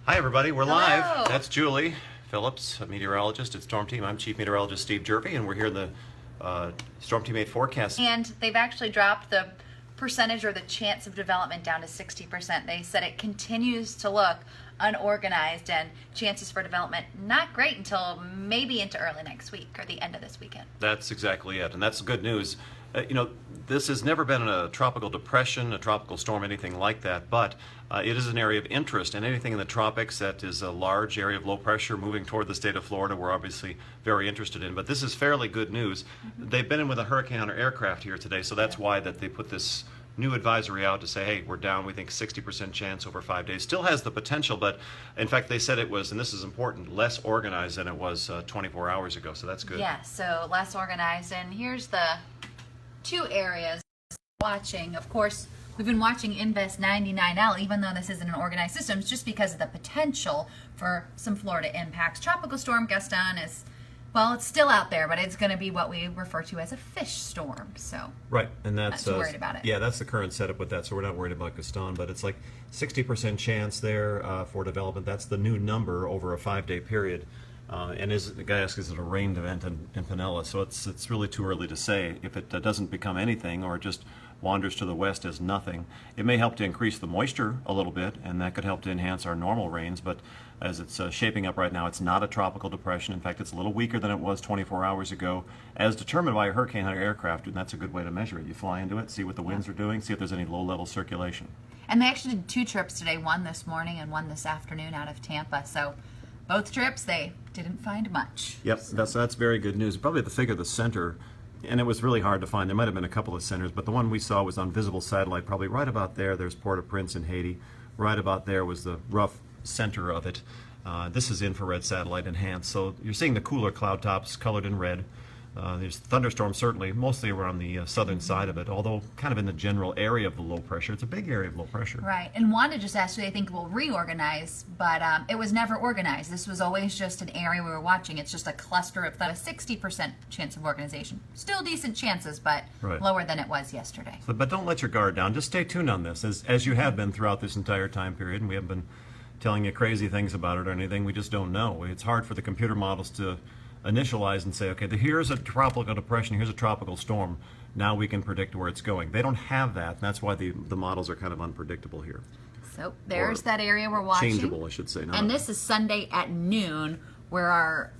Hi everybody, we're Hello. live. That's Julie Phillips, a meteorologist at Storm Team. I'm Chief Meteorologist Steve Jervy, and we're here in the Storm Team 8 forecast. And they've actually dropped the percentage or the chance of development down to 60%. They said it continues to look unorganized and chances for development not great until maybe into early next week or the end of this weekend. That's exactly it, and that's good news. This has never been a tropical depression, a tropical storm, anything like that, but it is an area of interest, and anything in the tropics that is a large area of low pressure moving toward the state of Florida, we're obviously very interested in. But this is fairly good news. They've been in with a hurricane hunter aircraft here today, so that's why that they put this new advisory out to say, hey, we're down, we think 60% chance over 5 days. Still has the potential, but in fact they said it was, and this is important, less organized than it was 24 hours ago, so that's good. Yeah, so less organized, and here's the two areas watching. Of course, we've been watching Invest 99L, even though this isn't an organized system, just because of the potential for some Florida impacts. Tropical storm Gaston is, well, it's still out there, but it's going to be what we refer to as a fish storm. So right, and that's not too worried about it. Yeah, that's the current setup with that, so we're not worried about Gaston, but it's like 60% chance there for development. That's the new number over a 5-day period. And the guy asks, is it a rain event in Pinella? So it's really too early to say. If it doesn't become anything or just wanders to the west as nothing, it may help to increase the moisture a little bit, and that could help to enhance our normal rains. But as it's shaping up right now, it's not a tropical depression. In fact, it's a little weaker than it was 24 hours ago, as determined by a hurricane hunter aircraft, and that's a good way to measure it. You fly into it, see what the winds are doing, see if there's any low-level circulation. And they actually did 2 trips today, one this morning and one this afternoon out of Tampa. So both trips, they didn't find much. Yep, that's very good news. Probably the figure the center, and it was really hard to find. There might have been a couple of centers, but the one we saw was on visible satellite, probably right about there. There's Port-au-Prince in Haiti. Right about there was the rough center of it. This is infrared satellite enhanced, so you're seeing the cooler cloud tops colored in red. There's thunderstorms certainly, mostly around the southern side of it, although kind of in the general area of the low pressure. It's a big area of low pressure. Right, and Wanda just asked, I think we'll reorganize, but it was never organized. This was always just an area we were watching. It's just a cluster of a 60% chance of organization. Still decent chances, but right. Lower than it was yesterday. So, but don't let your guard down. Just stay tuned on this, as you have been throughout this entire time period, and we haven't been telling you crazy things about it or anything. We just don't know. It's hard for the computer models to initialize and say, okay, here's a tropical depression, here's a tropical storm. Now we can predict where it's going. They don't have that, and that's why the models are kind of unpredictable here. So there's that area we're watching. Changeable, I should say. And this is Sunday at noon where our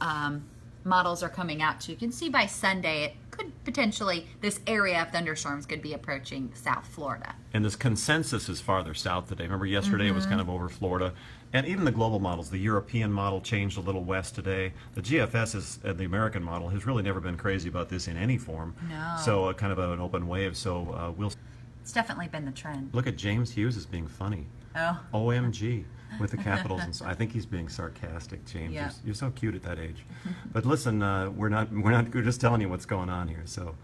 models are coming out. So you can see by Sunday it could potentially, this area of thunderstorms could be approaching South Florida. And this consensus is farther south today. Remember yesterday it was kind of over Florida. And even the global models, the European model changed a little west today. The GFS, the American model, has really never been crazy about this in any form. No. So kind of an open wave. So It's definitely been the trend. Look at James Hughes as being funny. Oh. OMG with the capitals. And so I think he's being sarcastic, James. Yeah. You're so cute at that age. But listen, we're just telling you what's going on here. So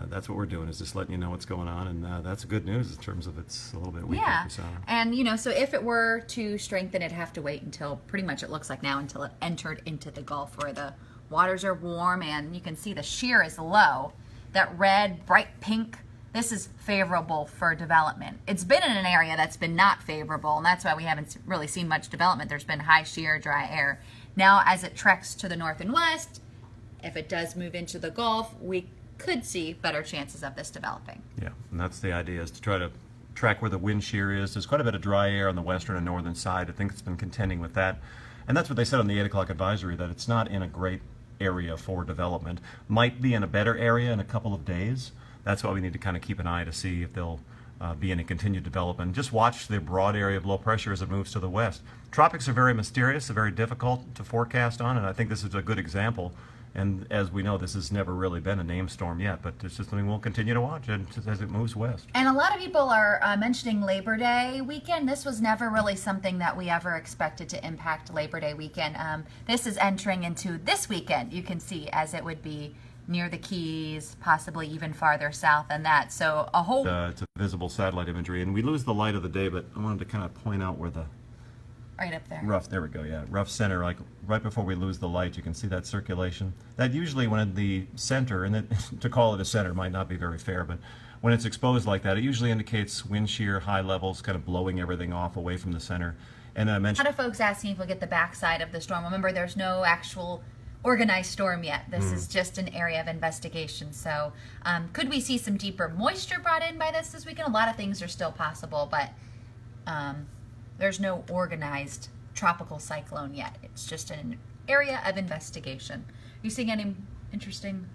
that's what we're doing, is just letting you know what's going on, and that's good news in terms of it's a little bit weaker. Yeah, So. and so if it were to strengthen, it'd have to wait until pretty much it looks like now until it entered into the Gulf where the waters are warm and you can see the shear is low. That red, bright pink, this is favorable for development. It's been in an area that's been not favorable, and that's why we haven't really seen much development. There's been high shear, dry air. Now, as it treks to the north and west, if it does move into the Gulf, we could see better chances of this developing. Yeah, and that's the idea, is to try to track where the wind shear is. There's quite a bit of dry air on the western and northern side. I think it's been contending with that. And that's what they said on the 8 o'clock advisory, that it's not in a great area for development. Might be in a better area in a couple of days. That's why we need to kind of keep an eye to see if there'll be any continued development. Just watch the broad area of low pressure as it moves to the west. Tropics are very mysterious, they're very difficult to forecast on, and I think this is a good example. And as we know, this has never really been a named storm yet, but it's just something we'll continue to watch as it moves west. And a lot of people are mentioning Labor Day weekend. This was never really something that we ever expected to impact Labor Day weekend. This is entering into this weekend, you can see, as it would be near the Keys, possibly even farther south than that. So a whole... It's a visible satellite imagery, and we lose the light of the day, but I wanted to kind of point out where the right up there. Rough, there we go, yeah. Rough center, like right before we lose the light, you can see that circulation. That usually when the center, and to call it a center might not be very fair, but when it's exposed like that, it usually indicates wind shear, high levels, kind of blowing everything off away from the center. And then I A mentioned lot of folks asking if we'll get the backside of the storm. Remember, there's no actual organized storm yet. This is just an area of investigation. So could we see some deeper moisture brought in by this weekend? A lot of things are still possible, but there's no organized tropical cyclone yet. It's just an area of investigation. Are you seeing any interesting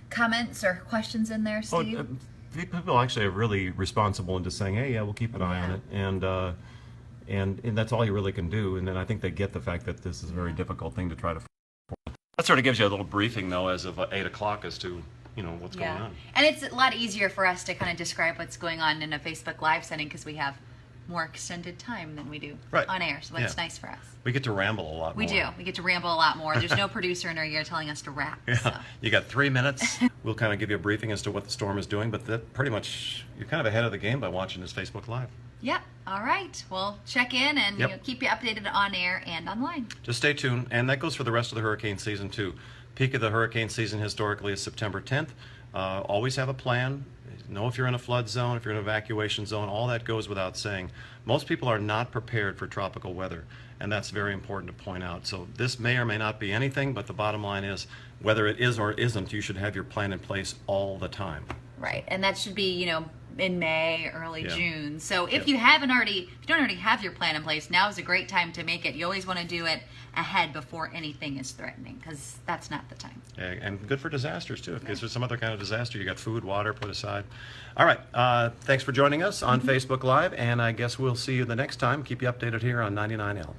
comments or questions in there, Steve? people actually are really responsible in just saying, hey, yeah, we'll keep an eye on it. And that's all you really can do. And then I think they get the fact that this is a very difficult thing to try to. That sort of gives you a little briefing, though, as of 8 o'clock as to what's going on. And it's a lot easier for us to kind of describe what's going on in a Facebook Live setting because we have more extended time than we do on air. So that's nice for us. We get to ramble a lot more. We do. We get to ramble a lot more. There's no producer in our ear telling us to rap. Yeah. So. You got 3 minutes. We'll kind of give you a briefing as to what the storm is doing, but that pretty much, you're kind of ahead of the game by watching this Facebook Live. Yep. All right. We'll check in and keep you updated on air and online. Just stay tuned. And that goes for the rest of the hurricane season, too. Peak of the hurricane season historically is September 10th. Always have a plan. Know if you're in a flood zone, if you're in an evacuation zone, all that goes without saying. Most people are not prepared for tropical weather, and that's very important to point out. So this may or may not be anything, but the bottom line is, whether it is or isn't, you should have your plan in place all the time. Right, and that should be, in May, early June. So if you don't already have your plan in place, now is a great time to make it. You always want to do it ahead before anything is threatening, because that's not the time. And good for disasters, too. If there's some other kind of disaster, you got food, water put aside. All right, thanks for joining us on Facebook Live, and I guess we'll see you the next time. Keep you updated here on 99L.